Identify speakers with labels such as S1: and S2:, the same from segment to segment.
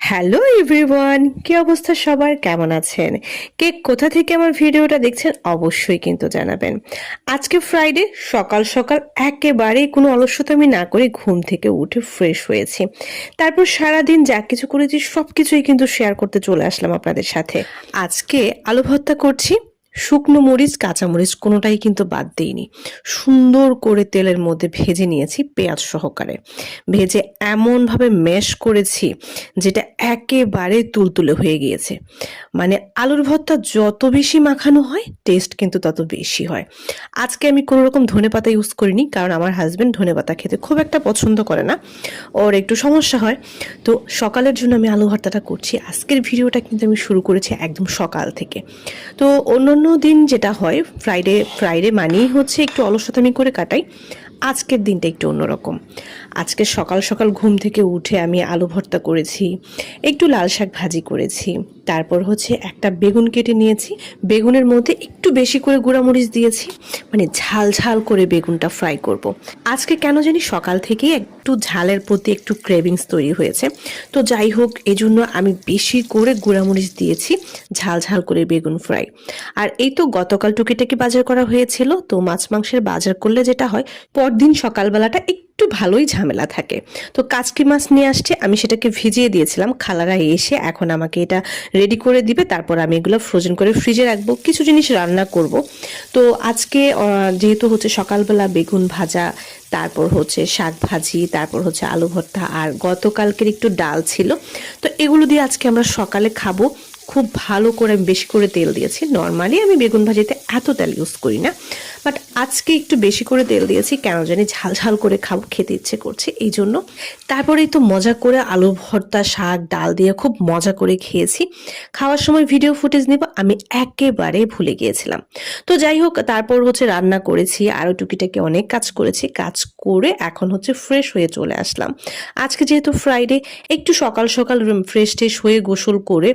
S1: Hello everyone, কি অবস্থা সবার? কেমন আছেন? কে কোথা থেকে আমার ভিডিওটা দেখছেন অবশ্যই কিন্তু জানাবেন। আজকে ফ্রাইডে, সকাল সকাল একেবারেই কোনো অলসতামি না করে ঘুম থেকে উঠে ফ্রেশ হয়েছি। তারপর সারাদিন যা কিছু করেছি সব কিছুই কিন্তু শেয়ার করতে চলে আসলাম আপনাদের সাথে। আজকে আলু ভর্তা করছি। শুকনো মরিচ, কাঁচামরিচ কোনোটাই কিন্তু বাদ দেইনি। সুন্দর করে তেলের মধ্যে ভেজে নিয়েছি পেঁয়াজ সহকারে। ভেজে এমনভাবে ম্যাশ করেছি যেটা একেবারে তুলতুলে হয়ে গিয়েছে। মানে আলুর ভর্তা যত বেশি মাখানো হয় টেস্ট কিন্তু তত বেশি হয়। আজকে আমি কোনো রকম ধনেপাতা ইউজ করিনি, কারণ আমার হাজবেন্ড ধনেপাতা খেতে খুব একটা পছন্দ করে না, ওর একটু সমস্যা হয়। তো সকালের জন্য আমি আলু ভর্তাটা করছি। আজকের ভিডিওটা কিন্তু আমি শুরু করেছি একদম সকাল থেকে। তো অন্যান্য দিন যেটা হয়, ফ্রাইডে ফ্রাইডে মানেই হচ্ছে একটু অলসতামি করে কাটাই। আজকের দিনটা একটু অন্যরকম। আজকে সকাল সকাল ঘুম থেকে উঠে আমি আলু ভর্তা করেছি, একটু লাল শাক ভাজি করেছি, তারপর হচ্ছে একটা বেগুন কেটে নিয়েছি, বেগুনের মধ্যে একটু বেশি করে গুঁড়ামরিচ দিয়েছি, মানে ঝাল ঝাল করে বেগুনটা ফ্রাই করব। আজকে কেন জানি সকাল থেকেই একটু ঝালের প্রতি একটু ক্রেভিংস তৈরি হয়েছে। তো যাই হোক, এজন্য আমি বেশি করে গুঁড়ামরিচ দিয়েছি, ঝাল ঝাল করে বেগুন ফ্রাই। আর এই তো গতকাল টুকিটাকি বাজার করা হয়েছিল, তো মাছ মাংসের বাজার করলে যেটা হয়, পরদিন সকালবেলাটা একটু ভালোই ঝামেলা থাকে। তো কাচকি মাছ নিয়ে আসছে, আমি সেটাকে ভিজিয়ে দিয়েছিলাম। খালারা এসে এখন আমাকে এটা রেডি করে দিবে, তারপর আমি এগুলো ফ্রোজেন করে ফ্রিজে রাখবো, কিছু জিনিস রান্না করব। তো আজকে যেহেতু হচ্ছে সকালবেলা বেগুন ভাজা, তারপর হচ্ছে শাক ভাজি, তারপর হচ্ছে আলু ভর্তা, আর গতকালকের একটু ডাল ছিল, তো এগুলো দিয়ে আজকে আমরা সকালে খাবো। খুব ভালো করে আমি বেশি করে তেল দিয়েছি। নর্মালি আমি বেগুন ভাজিতে এত তেল ইউজ করি না, বাট আজকে একটু বেশি করে তেল দিয়েছি, কেন জানি ঝাল ঝাল করে খাবো, খেতে ইচ্ছে করছে এই জন্য। তারপরেই তো মজা করে আলু ভর্তা, শাক, ডাল দিয়ে খুব মজা করে খেয়েছি। খাওয়ার সময় ভিডিও ফুটেজ নেব আমি একেবারে ভুলে গিয়েছিলাম। তো যাই হোক, তারপর হচ্ছে রান্না করেছি, আরও টুকিটাকি অনেক কাজ করেছি। কাজ করে এখন হচ্ছে ফ্রেশ হয়ে চলে আসলাম। আজকে যেহেতু ফ্রাইডে, একটু সকাল সকাল ফ্রেশ ট্রেশ হয়ে গোসল করে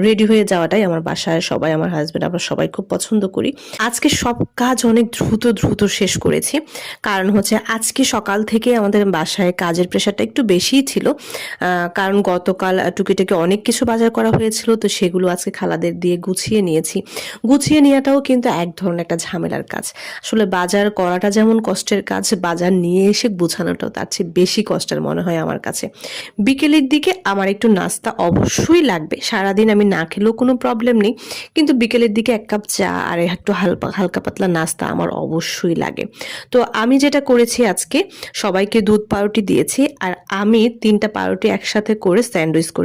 S1: রেডি হয়ে যাওয়াটাই আমার বাসায় সবাই, আমার হাজবেন্ড, আমরা সবাই খুব পছন্দ করি। আজকে সব কাজ অনেক দ্রুত দ্রুত শেষ করেছি, কারণ হচ্ছে আজকে সকাল থেকে আমাদের বাসায় কাজের প্রেশারটা একটু বেশিই ছিল। কারণ গতকাল টুকিটাকি অনেক কিছু বাজার করা হয়েছিল, তো সেগুলো আজকে খালাদের দিয়ে গুছিয়ে নিয়েছি। গুছিয়ে নেওয়াটাও কিন্তু এক ধরনের একটা ঝামেলার কাজ। আসলে বাজার করাটা যেমন কষ্টের কাজ, বাজার নিয়ে এসে গুছানোটাও তার চেয়ে বেশি কষ্টের মনে হয় আমার কাছে। বিকেলের দিকে আমার একটু নাস্তা অবশ্যই লাগবে। সারাদিন আমি না খেলেও কোনো প্রবলেম নেই, কিন্তু বিকেলের দিকে এক কাপ চা আর একটু হালকা হালকা পাতলা নাস্তা আমার অবশ্যই লাগে। তো আমি যেটা করেছি, আজকে সবাইকে দুধ পাউরুটি দিয়েছি, আর আমি 3টা পাউরুটি একসাথে করে স্যান্ডউইচ করে